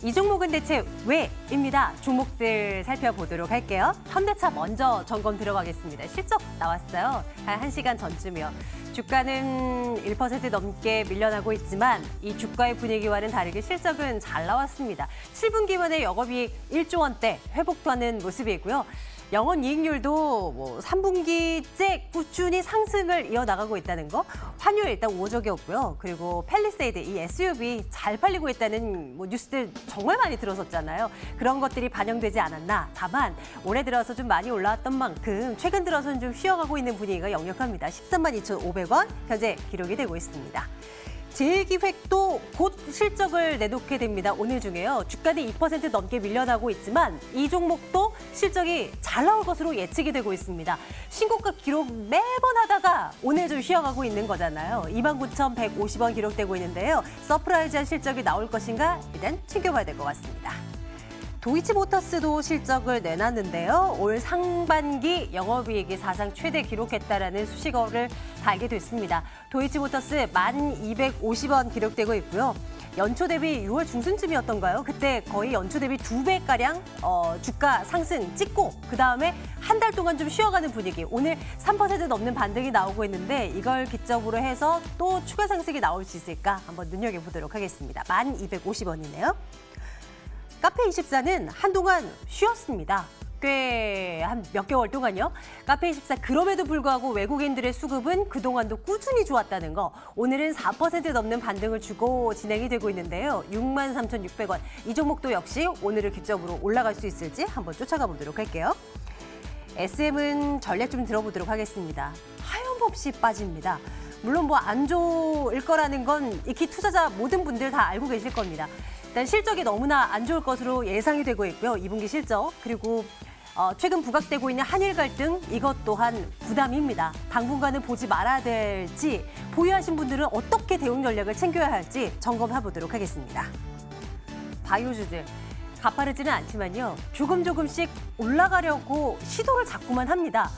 이 종목은 대체 왜입니다. 종목들 살펴보도록 할게요. 현대차 먼저 점검 들어가겠습니다. 실적 나왔어요. 한 1시간 전쯤이요. 주가는 1% 넘게 밀려나고 있지만 이 주가의 분위기와는 다르게 실적은 잘 나왔습니다. 7분기 만에 영업이익 1조 원대 회복하는 모습이고요. 영업이익률도 3분기째 꾸준히 상승을 이어나가고 있다는 거. 환율 일단 우호적이었고요. 그리고 팰리세이드, 이 SUV 잘 팔리고 있다는 뉴스들 정말 많이 들었었잖아요. 그런 것들이 반영되지 않았나. 다만 올해 들어서 좀 많이 올라왔던 만큼 최근 들어서는 좀 쉬어가고 있는 분위기가 역력합니다. 13만 2,500원 현재 기록이 되고 있습니다. 제일기획도 곧 실적을 내놓게 됩니다. 오늘 중에요. 주가는 2% 넘게 밀려나고 있지만 이 종목도 실적이 잘 나올 것으로 예측이 되고 있습니다. 신고가 기록 매번 하다가 오늘 좀 쉬어가고 있는 거잖아요. 29,150원 기록되고 있는데요. 서프라이즈한 실적이 나올 것인가 일단 챙겨봐야 될 것 같습니다. 도이치모터스도 실적을 내놨는데요. 올 상반기 영업이익이 사상 최대 기록했다라는 수식어를 달게 됐습니다. 도이치모터스 1,250원 기록되고 있고요. 연초 대비 6월 중순쯤이었던가요? 그때 거의 연초 대비 2배가량 주가 상승 찍고 그다음에 한 달 동안 좀 쉬어가는 분위기. 오늘 3% 넘는 반등이 나오고 있는데 이걸 기점으로 해서 또 추가 상승이 나올 수 있을까 한번 눈여겨보도록 하겠습니다. 1,250원이네요. 카페24는 한동안 쉬었습니다. 꽤 한 몇 개월 동안요. 카페24 그럼에도 불구하고 외국인들의 수급은 그동안도 꾸준히 좋았다는 거. 오늘은 4% 넘는 반등을 주고 진행이 되고 있는데요. 63,600원. 이 종목도 역시 오늘을 기점으로 올라갈 수 있을지 한번 쫓아가 보도록 할게요. SM은 전략 좀 들어보도록 하겠습니다. 하염없이 빠집니다. 물론 안 좋을 거라는 건 익히 투자자 모든 분들 다 알고 계실 겁니다. 일단 실적이 너무나 안 좋을 것으로 예상이 되고 있고요. 2분기 실적, 그리고 최근 부각되고 있는 한일 갈등, 이것 또한 부담입니다. 당분간은 보지 말아야 될지, 보유하신 분들은 어떻게 대응 전략을 챙겨야 할지 점검해보도록 하겠습니다. 바이오주들, 가파르지는 않지만요. 조금씩 올라가려고 시도를 자꾸만 합니다.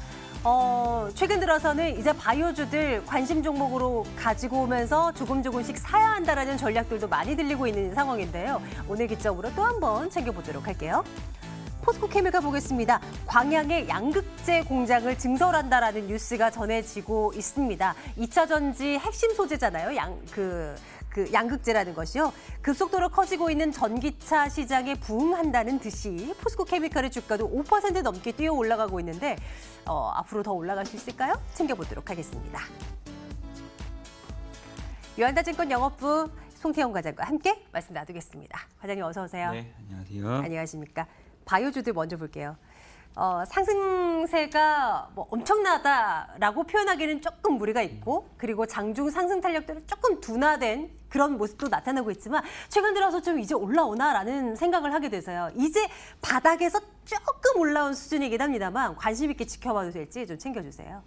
최근 들어서는 이제 바이오주들 관심 종목으로 가지고 오면서 조금씩 사야 한다라는 전략들도 많이 들리고 있는 상황인데요. 오늘 기점으로 또 한번 챙겨보도록 할게요. 포스코케미칼 보겠습니다. 광양의 양극재 공장을 증설한다라는 뉴스가 전해지고 있습니다. 2차 전지 핵심 소재잖아요. 양극재라는 것이요. 급속도로 커지고 있는 전기차 시장에 부응한다는 듯이 포스코케미칼의 주가도 5% 넘게 뛰어 올라가고 있는데 앞으로 더 올라갈 수 있을까요? 챙겨보도록 하겠습니다. 유한다증권 영업부 송태영 과장과 함께 말씀 나누겠습니다. 과장님 어서 오세요. 네, 안녕하세요. 안녕하십니까. 바이오주들 먼저 볼게요. 상승세가 엄청나다라고 표현하기는 조금 무리가 있고, 그리고 장중 상승 탄력들은 조금 둔화된 그런 모습도 나타나고 있지만 최근 들어서 좀 이제 올라오나라는 생각을 하게 돼서요. 이제 바닥에서 조금 올라온 수준이긴 합니다만 관심 있게 지켜봐도 될지 좀 챙겨주세요.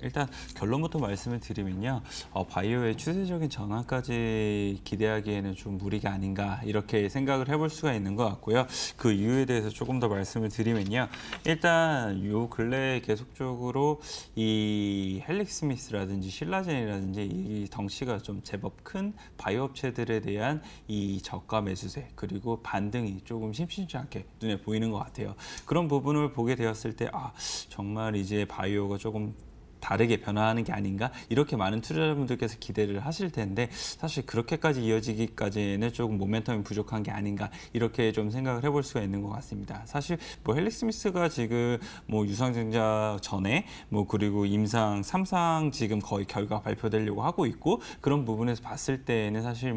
일단 결론부터 말씀을 드리면요. 바이오의 추세적인 전환까지 기대하기에는 좀 무리가 아닌가 이렇게 생각을 해볼 수가 있는 것 같고요. 그 이유에 대해서 조금 더 말씀을 드리면요. 일단 요 근래에 계속적으로 이 헬릭스미스라든지 신라젠이라든지 이 덩치가 좀 제법 큰 바이오 업체들에 대한 이 저가 매수세 그리고 반등이 조금 심심치 않게 눈에 보이는 것 같아요. 그런 부분을 보게 되었을 때 정말 이제 바이오가 조금 다르게 변화하는 게 아닌가 이렇게 많은 투자자분들께서 기대를 하실 텐데 사실 그렇게까지 이어지기까지는 조금 모멘텀이 부족한 게 아닌가 이렇게 좀 생각을 해볼 수가 있는 것 같습니다. 사실 헬릭스미스가 지금 유상증자 전에 그리고 임상 3상 지금 거의 결과 발표되려고 하고 있고 그런 부분에서 봤을 때는 사실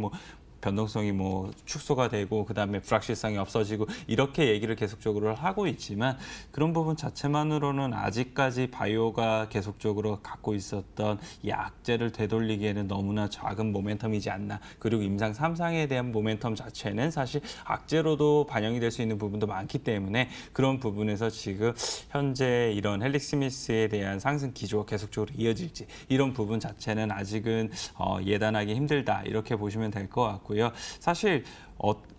변동성이 축소가 되고 그다음에 불확실성이 없어지고 이렇게 얘기를 계속적으로 하고 있지만 그런 부분 자체만으로는 아직까지 바이오가 계속적으로 갖고 있었던 이 악재를 되돌리기에는 너무나 작은 모멘텀이지 않나. 그리고 임상 3상에 대한 모멘텀 자체는 사실 악재로도 반영이 될 수 있는 부분도 많기 때문에 그런 부분에서 지금 현재 이런 헬릭스미스에 대한 상승 기조가 계속적으로 이어질지 이런 부분 자체는 아직은 예단하기 힘들다 이렇게 보시면 될 것 같고 고요. 사실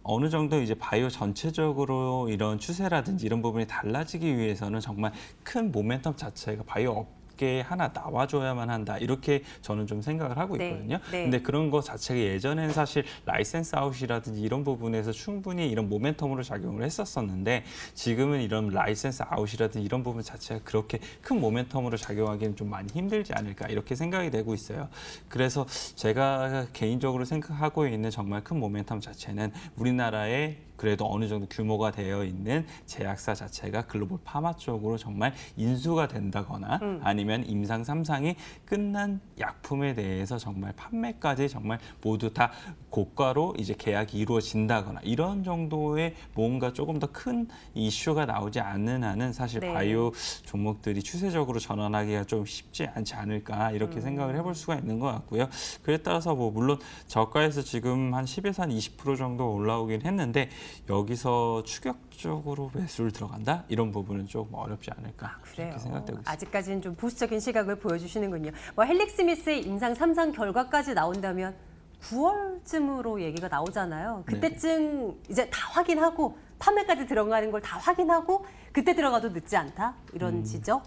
어느 정도 이제 바이오 전체적으로 이런 추세라든지 이런 부분이 달라지기 위해서는 정말 큰 모멘텀 자체가 바이오 업계에 하나 나와줘야만 한다. 이렇게 저는 좀 생각을 하고 네, 있거든요. 네. 근데 그런 거 자체가 예전에는 사실 라이센스 아웃이라든지 이런 부분에서 충분히 이런 모멘텀으로 작용을 했었었는데 지금은 이런 라이센스 아웃이라든지 이런 부분 자체가 그렇게 큰 모멘텀으로 작용하기는 좀 많이 힘들지 않을까 이렇게 생각이 되고 있어요. 그래서 제가 개인적으로 생각하고 있는 정말 큰 모멘텀 자체는 우리나라의 그래도 어느 정도 규모가 되어 있는 제약사 자체가 글로벌 파마 쪽으로 정말 인수가 된다거나 아니면 임상 3상이 끝난 약품에 대해서 정말 판매까지 정말 모두 다 고가로 이제 계약이 이루어진다거나 이런 정도의 뭔가 조금 더 큰 이슈가 나오지 않는 한은 사실 네. 바이오 종목들이 추세적으로 전환하기가 좀 쉽지 않지 않을까 이렇게 생각을 해볼 수가 있는 것 같고요. 그에 따라서 뭐 물론 저가에서 지금 한 10에서 한 20% 정도 올라오긴 했는데 여기서 추격적으로 매수를 들어간다? 이런 부분은 조금 어렵지 않을까 그래요. 이렇게 생각되고 있습니다. 아직까지는 좀 보수적인 시각을 보여주시는군요. 뭐 헬릭스미스의 임상 3상 결과까지 나온다면 9월쯤으로 얘기가 나오잖아요. 그때쯤 이제 다 확인하고 판매까지 들어가는 걸 다 확인하고 그때 들어가도 늦지 않다? 이런 지적?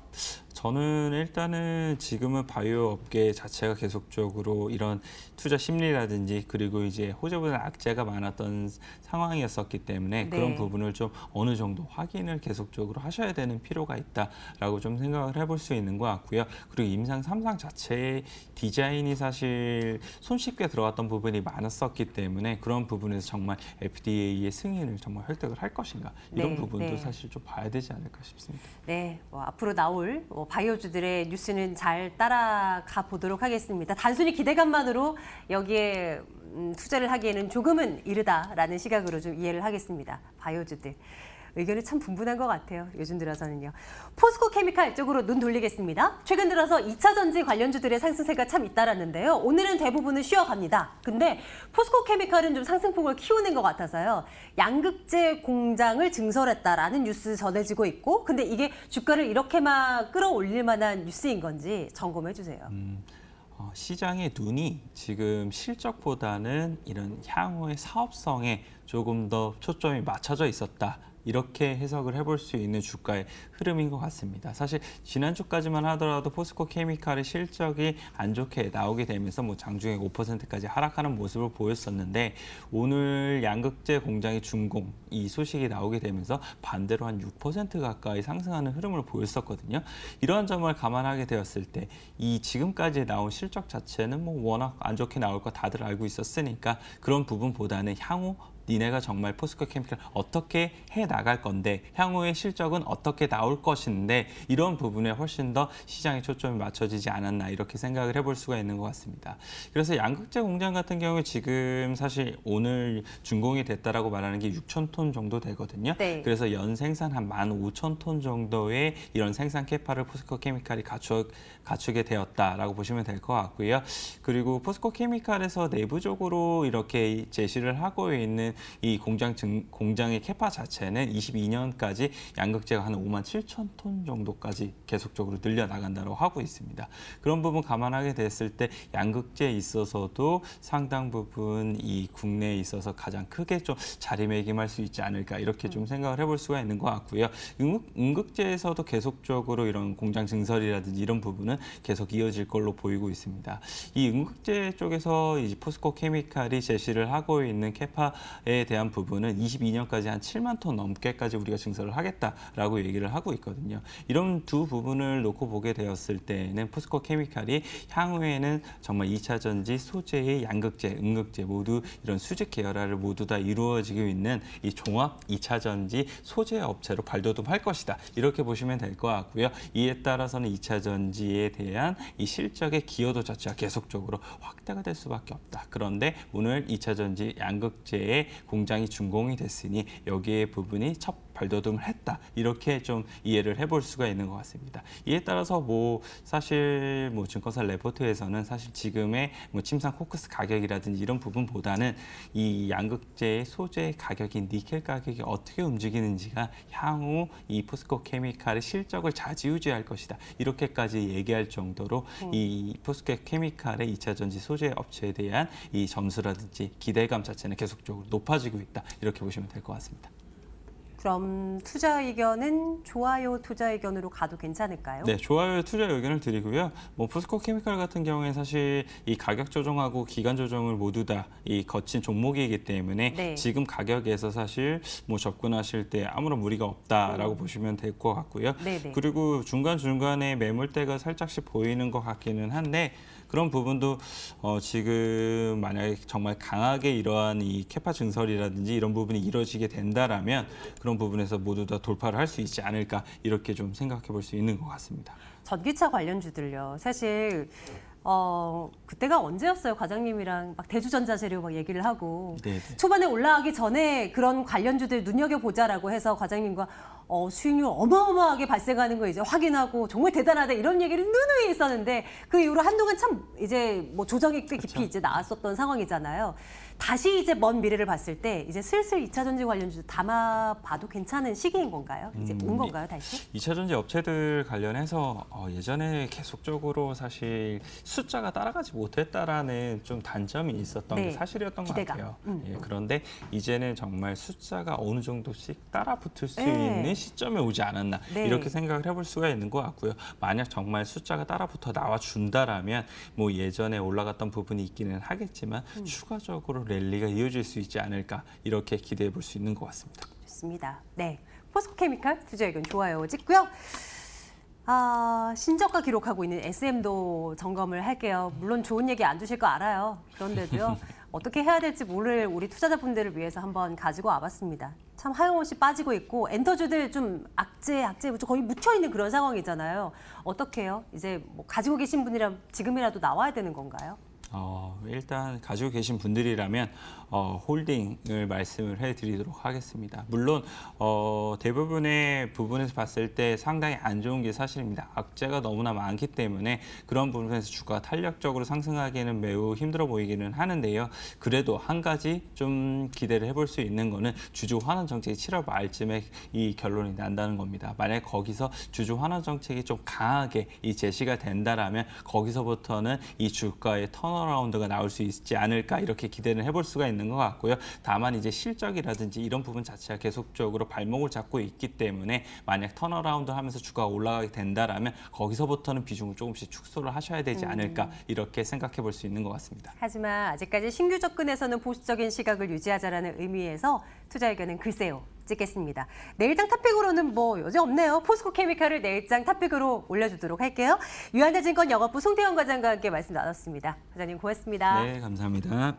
저는 일단은 지금은 바이오 업계 자체가 계속적으로 이런 투자 심리라든지 그리고 이제 호재보다 악재가 많았던 상황이었었기 때문에 네. 그런 부분을 좀 어느 정도 확인을 계속적으로 하셔야 되는 필요가 있다라고 좀 생각을 해볼 수 있는 것 같고요. 그리고 임상 3상 자체의 디자인이 사실 손쉽게 들어갔던 부분이 많았었기 때문에 그런 부분에서 정말 FDA의 승인을 정말 획득을 할 것인가 이런 네, 부분도 네. 사실 좀 봐야 되지 않을까 싶습니다. 네, 뭐 앞으로 나올 바이오주들의 뉴스는 잘 따라가 보도록 하겠습니다. 단순히 기대감만으로 여기에 투자를 하기에는 조금은 이르다라는 시각으로 좀 이해를 하겠습니다. 바이오주들. 의견이 참 분분한 것 같아요. 요즘 들어서는요. 포스코 케미칼 쪽으로 눈 돌리겠습니다. 최근 들어서 2차 전지 관련주들의 상승세가 참 잇따랐는데요. 오늘은 대부분은 쉬어갑니다. 근데 포스코 케미칼은 좀 상승폭을 키우는 것 같아서요. 양극재 공장을 증설했다라는 뉴스 전해지고 있고 근데 이게 주가를 이렇게 막 끌어올릴 만한 뉴스인 건지 점검해 주세요. 시장의 눈이 지금 실적보다는 이런 향후의 사업성에 조금 더 초점이 맞춰져 있었다. 이렇게 해석을 해볼 수 있는 주가의 흐름인 것 같습니다. 사실 지난주까지만 하더라도 포스코 케미칼의 실적이 안 좋게 나오게 되면서 뭐 장중에 5%까지 하락하는 모습을 보였었는데 오늘 양극재 공장의 준공 이 소식이 나오게 되면서 반대로 한 6% 가까이 상승하는 흐름을 보였었거든요. 이러한 점을 감안하게 되었을 때 이 지금까지 나온 실적 자체는 뭐 워낙 안 좋게 나올 거 다들 알고 있었으니까 그런 부분보다는 향후 니네가 정말 포스코 케미칼 어떻게 해 나갈 건데 향후의 실적은 어떻게 나올 것인데 이런 부분에 훨씬 더 시장의 초점이 맞춰지지 않았나 이렇게 생각을 해볼 수가 있는 것 같습니다. 그래서 양극재 공장 같은 경우에 지금 사실 오늘 준공이 됐다라고 말하는 게 6,000톤 정도 되거든요. 네. 그래서 연 생산 한 15,000톤 정도의 이런 생산 캐파를 포스코 케미칼이 갖추게 되었다라고 보시면 될 것 같고요. 그리고 포스코 케미칼에서 내부적으로 이렇게 제시를 하고 있는 이 공장의 캐파 자체는 22년까지 양극재가 한 57,000톤 정도까지 계속적으로 늘려나간다고 하고 있습니다. 그런 부분 감안하게 됐을 때 양극재에 있어서도 상당 부분 이 국내에 있어서 가장 크게 좀 자리매김할 수 있지 않을까 이렇게 좀 생각을 해볼 수가 있는 것 같고요. 음극재에서도 계속적으로 이런 공장 증설이라든지 이런 부분은 계속 이어질 걸로 보이고 있습니다. 이 음극재 쪽에서 이제 포스코 케미칼이 제시를 하고 있는 캐파에 대한 부분은 22년까지 한 7만 톤 넘게까지 우리가 증설을 하겠다라고 얘기를 하고 있거든요. 이런 두 부분을 놓고 보게 되었을 때는 포스코 케미칼이 향후에는 정말 2차 전지 소재의 양극재, 음극재 모두 이런 수직 계열화를 모두 다 이루어지고 있는 이 종합 2차 전지 소재 업체로 발돋움할 것이다. 이렇게 보시면 될 것 같고요. 이에 따라서는 2차 전지에 대한 이 실적의 기여도 자체가 계속적으로 확대가 될 수밖에 없다. 그런데 오늘 2차 전지 양극재의 공장이 준공이 됐으니 여기에 부분이 첫 발돋움을 했다. 이렇게 좀 이해를 해볼 수가 있는 것 같습니다. 이에 따라서 뭐 사실 뭐 증권사 레포트에서는 사실 지금의 뭐 침상 코크스 가격이라든지 이런 부분보다는 이 양극재의 소재 가격인 니켈 가격이 어떻게 움직이는지가 향후 이 포스코 케미칼의 실적을 좌지우지할 것이다. 이렇게까지 얘기할 정도로 이 포스코 케미칼의 2차 전지 소재 업체에 대한 이 점수라든지 기대감 자체는 계속적으로 높아지고 있다. 이렇게 보시면 될 것 같습니다. 그럼 투자 의견은 좋아요 투자 의견으로 가도 괜찮을까요? 네, 좋아요 투자 의견을 드리고요. 뭐 포스코 케미칼 같은 경우에 사실 이 가격 조정하고 기간 조정을 모두 다 이 거친 종목이기 때문에 네. 지금 가격에서 사실 뭐 접근하실 때 아무런 무리가 없다라고 보시면 될 것 같고요. 네네. 그리고 중간중간에 매물대가 살짝씩 보이는 것 같기는 한데 그런 부분도 지금 만약에 정말 강하게 이러한 이 캐파 증설이라든지 이런 부분이 이루어지게 된다라면 그런 부분에서 모두 다 돌파를 할 수 있지 않을까 이렇게 좀 생각해 볼 수 있는 것 같습니다. 전기차 관련주들요. 사실 그때가 언제였어요? 과장님이랑 막 대주전자재료 막 얘기를 하고 네네. 초반에 올라가기 전에 그런 관련주들 눈여겨보자라고 해서 과장님과 수익률 어마어마하게 발생하는 거 이제 확인하고 정말 대단하다 이런 얘기를 누누이 했었는데 그 이후로 한동안 참 이제 뭐 조정이 꽤 깊이 이제 나왔었던 상황이잖아요. 다시 이제 먼 미래를 봤을 때 이제 슬슬 2차 전지 관련주 담아봐도 괜찮은 시기인 건가요? 이제 온 건가요, 다시? 2차 전지 업체들 관련해서 예전에 계속적으로 사실 숫자가 따라가지 못했다라는 좀 단점이 있었던 네, 게 사실이었던 기대감. 것 같아요. 예, 그런데 이제는 정말 숫자가 어느 정도씩 따라 붙을 수 네. 있는 시점에 오지 않았나 네. 이렇게 생각을 해볼 수가 있는 것 같고요. 만약 정말 숫자가 따라붙어 나와준다라면 뭐 예전에 올라갔던 부분이 있기는 하겠지만 추가적으로 랠리가 이어질 수 있지 않을까 이렇게 기대해 볼 수 있는 것 같습니다. 좋습니다. 네, 포스코케미칼 투자 의견 좋아요 찍고요. 신저가 기록하고 있는 SM도 점검을 할게요. 물론 좋은 얘기 안 주실 거 알아요. 그런데도요. 어떻게 해야 될지 모를 우리 투자자분들을 위해서 한번 가지고 와봤습니다. 참 하염없이 빠지고 있고 엔터주들 좀 악재 거의 묻혀있는 그런 상황이잖아요. 어떻게 해요? 이제 뭐 가지고 계신 분이라 지금이라도 나와야 되는 건가요? 일단 가지고 계신 분들이라면 홀딩을 말씀을 해드리도록 하겠습니다. 물론 대부분의 부분에서 봤을 때 상당히 안 좋은 게 사실입니다. 악재가 너무나 많기 때문에 그런 부분에서 주가가 탄력적으로 상승하기에는 매우 힘들어 보이기는 하는데요. 그래도 한 가지 좀 기대를 해볼 수 있는 거는 주주 환원 정책이 7월 말쯤에 이 결론이 난다는 겁니다. 만약 거기서 주주 환원 정책이 좀 강하게 이 제시가 된다라면 거기서부터는 이 주가의 턴어라운드가 나올 수 있지 않을까 이렇게 기대를 해볼 수가 있는 것 같고요. 다만 이제 실적이라든지 이런 부분 자체가 계속적으로 발목을 잡고 있기 때문에 만약 턴어라운드 하면서 주가가 올라가게 된다라면 거기서부터는 비중을 조금씩 축소를 하셔야 되지 않을까 이렇게 생각해 볼 수 있는 것 같습니다. 하지만 아직까지 신규 접근에서는 보수적인 시각을 유지하자라는 의미에서 투자 의견은 글쎄요. 찍겠습니다. 내일장 탑픽으로는 뭐 여지 없네요. 포스코케미칼을 내일장 탑픽으로 올려주도록 할게요. 유한자증권 영업부 송태현 과장과 함께 말씀 나눴습니다. 과장님 고맙습니다. 네, 감사합니다.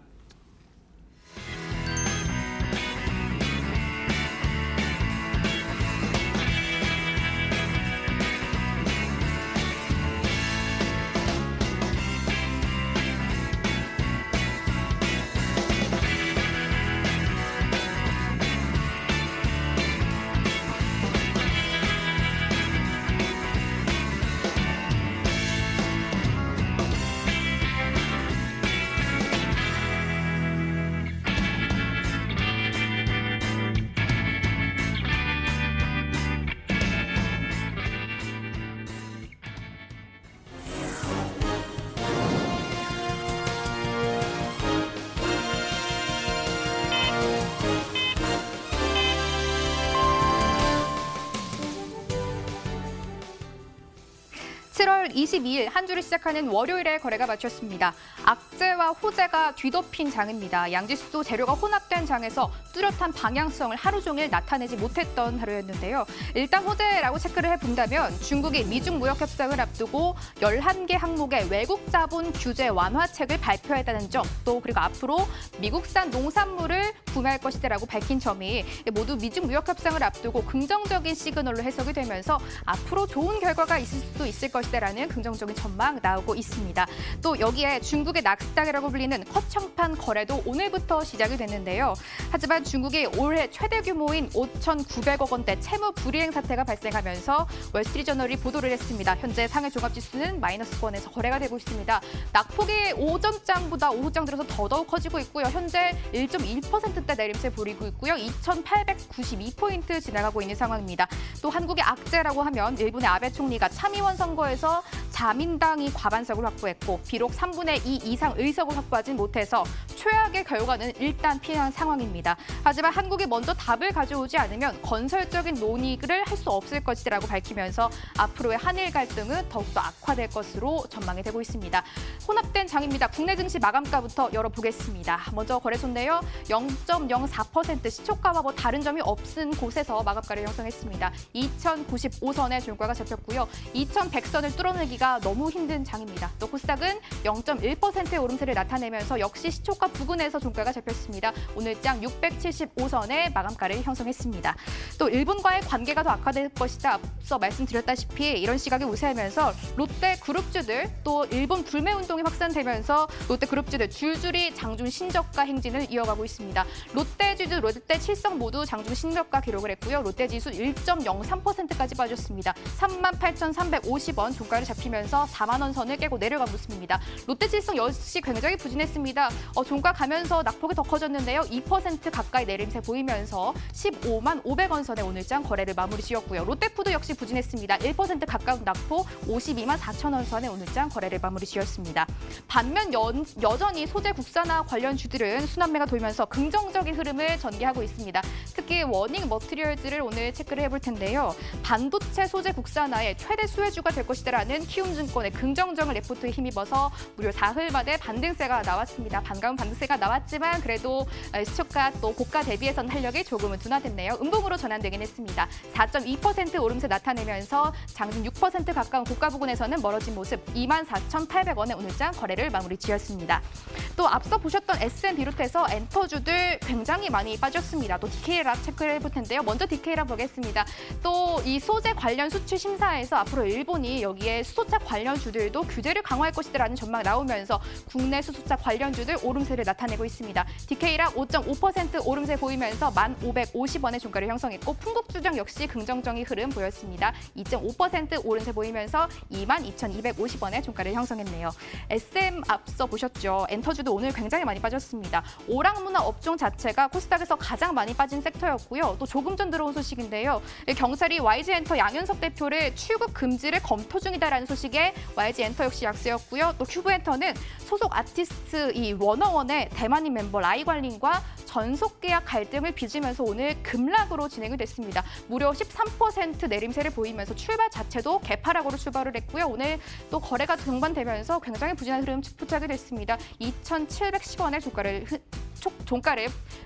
(7월 22일) 한 주를 시작하는 월요일에 거래가 마쳤습니다. 악재와 호재가 뒤덮인 장입니다. 양지수도 재료가 혼합된 장에서 뚜렷한 방향성을 하루 종일 나타내지 못했던 하루였는데요. 일단 호재라고 체크를 해본다면 중국이 미중 무역 협상을 앞두고 11개 항목의 외국 자본 규제 완화책을 발표했다는 점, 또 그리고 앞으로 미국산 농산물을 구매할 것이다라고 밝힌 점이 모두 미중 무역 협상을 앞두고 긍정적인 시그널로 해석이 되면서 앞으로 좋은 결과가 있을 수도 있을 것이다라는 긍정적인 전망 나오고 있습니다. 또 여기에 중국의 낙스닥이라고 불리는 커청판 거래도 오늘부터 시작이 됐는데요. 하지만 중국이 올해 최대 규모인 5,900억 원대 채무 불이행 사태가 발생하면서 월스트리트저널이 보도를 했습니다. 현재 상해 종합지수는 마이너스권에서 거래가 되고 있습니다. 낙폭이 오전장보다 오후장 들어서 더더욱 커지고 있고요. 현재 1.1%대 내림세 보이고 있고요. 2,892포인트 지나가고 있는 상황입니다. 또 한국의 악재라고 하면 일본의 아베 총리가 참의원 선거에서 자민당이 과반석을 확보했고 비록 3분의 2 이상 의석을 확보하진 못해서 최악의 결과는 일단 피한 상황입니다. 하지만 한국이 먼저 답을 가져오지 않으면 건설적인 논의를 할 수 없을 것이라고 밝히면서 앞으로의 한일 갈등은 더욱더 악화될 것으로 전망이 되고 있습니다. 혼합된 장입니다. 국내 증시 마감가부터 열어보겠습니다. 먼저 거래소인데요. 0.04% 시초가와 다른 점이 없은 곳에서 마감가를 형성했습니다. 2,095선에 종가가 잡혔고요. 2,100선을 뚫어내기가 너무 힘든 장입니다. 또 코스닥은 0.1%의 오름세를 나타내면서 역시 시초가 부근에서 종가가 잡혔습니다. 오늘장 675선에 마감가를 형성했습니다. 또 일본과의 관계가 더 악화될 것이다. 앞서 말씀드렸다시피 이런 시각이 우세하면서 롯데 그룹주들 또 일본 불매 운동이 확산되면서 롯데 그룹주들 줄줄이 장중 신저가 행진을 이어가고 있습니다. 롯데주주, 롯데 칠성 모두 장중 신저가 기록을 했고요. 롯데지수 1.03%까지 빠졌습니다. 38,350원 종가를 잡히면서 4만 원 선을 깨고 내려간 모습입니다. 롯데칠성 역시 굉장히 부진했습니다. 종가 가면서 낙폭이 더 커졌는데요. 2% 가까이 내림세 보이면서 15만 500원 선에 오늘장 거래를 마무리 지었고요. 롯데푸드 역시 부진했습니다. 1% 가까운 낙폭 52만 4천 원 선에 오늘장 거래를 마무리 지었습니다. 반면 여전히 소재 국산화 관련 주들은 순환매가 돌면서 긍정적인 흐름을 전개하고 있습니다. 특히 워닝 머티리얼즈를 오늘 체크를 해볼 텐데요. 반도체 소재 국산화의 최대 수혜주가 될 것이다라는 키움증권의 긍정적인 레포트에 힘입어서 무려 4흘 만에 반등세가 나왔습니다. 반가운 반등세가 나왔지만 그래도 시초가 또 고가 대비해선 탄력이 조금은 둔화됐네요. 음봉으로 전환되긴 했습니다. 4.2% 오름세 나타내면서 장중 6% 가까운 고가 부근에서는 멀어진 모습 24,800원에 오늘장 거래를 마무리 지었습니다. 또 앞서 보셨던 SM 비롯해서 엔터주들 굉장히 많이 빠졌습니다. 또 DK락 체크를 해볼 텐데요. 먼저 DK락 보겠습니다. 또 이 소재 관련 수출 심사에서 앞으로 일본이 여기에 수소차 관련주들도 규제를 강화할 것이라는 전망이 나오면서 국내 수소차 관련주들 오름세를 나타내고 있습니다. DK락 5.5% 오름세 보이면서 1,550원의 종가를 형성했고 풍국주정 역시 긍정적인 흐름 보였습니다. 2.5% 오름세 보이면서 22,250원의 종가를 형성했네요. SM 앞서 보셨죠. 엔터주도 오늘 굉장히 많이 빠졌습니다. 오락문화 업종 자체가 코스닥에서 가장 많이 빠진 섹터였고요. 또 조금 전 들어온 소식인데요. 경찰이 YG엔터 양현석 대표를 출국 금지를 검토 중이다라는 소식에 YG엔터 역시 약세였고요. 또 큐브엔터는 소속 아티스트 이 워너원의 대만인 멤버 라이관린과 전속 계약 갈등을 빚으면서 오늘 급락으로 진행이 됐습니다. 무려 13% 내림세를 보이면서 출발 자체도 개파락으로 출발을 했고요. 오늘 또 거래가 동반되면서 굉장히 부진한 흐름 포착이 됐습니다. 2,710원의 종가를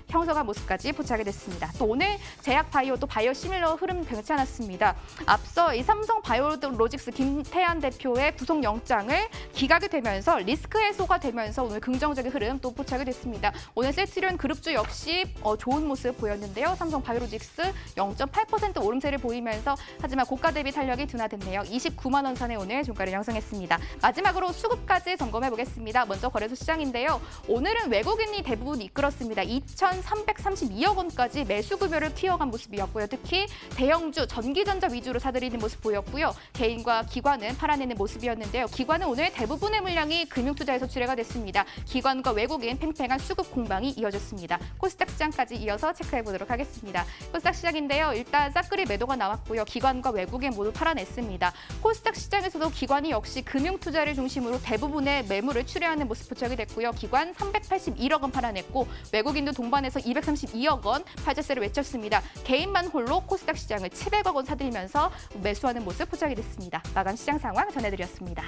형성한 모습까지 포착이 됐습니다. 또 오늘 제약바이오 또 바이오 시밀러 흐름 괜찮았습니다. 앞서 이 삼성 바이오로직스 김태한 대표의 구속영장을 기각이 되면서 리스크 해소가 되면서 오늘 긍정적인 흐름 또 포착이 됐습니다. 오늘 셀트리온 그룹주 역시 좋은 모습 보였는데요. 삼성 바이오로직스 0.8% 오름세를 보이면서 하지만 고가 대비 탄력이 둔화됐네요. 29만 원 선에 오늘 종가를 형성했습니다. 마지막으로 수급까지 점검해 보겠습니다. 먼저 거래소 시장인데요. 오늘은 외국인이 대부분 이끌었습니다. 2,332억 원까지 매수 급여를 키워간 모습이었고요. 특히 대형주, 전기전자 위주로 사들이는 모습 보였고요. 개인과 기관은 팔아내는 모습이었는데요. 기관은 오늘 대부분의 물량이 금융투자에서 출회가 됐습니다. 기관과 외국인 팽팽한 수급 공방이 이어졌습니다. 코스닥 시장까지 이어서 체크해 보도록 하겠습니다. 코스닥 시장인데요. 일단 싹그리 매도가 나왔고요. 기관과 외국인 모두 팔아냈습니다. 코스닥 시장에서도 기관이 역시 금융투자를 중심으로 대부분의 매물을 출회하는 모습 포착이 됐고요. 기관 381억 원 팔아냈고 외국인도 동반해서 232억 원 팔자세를 외쳤습니다. 개인만 홀로 코스닥 시장을 700억 원 사들이면서 매수하는 모습 포착이 됐습니다. 마감 시장 상황 전해드렸습니다.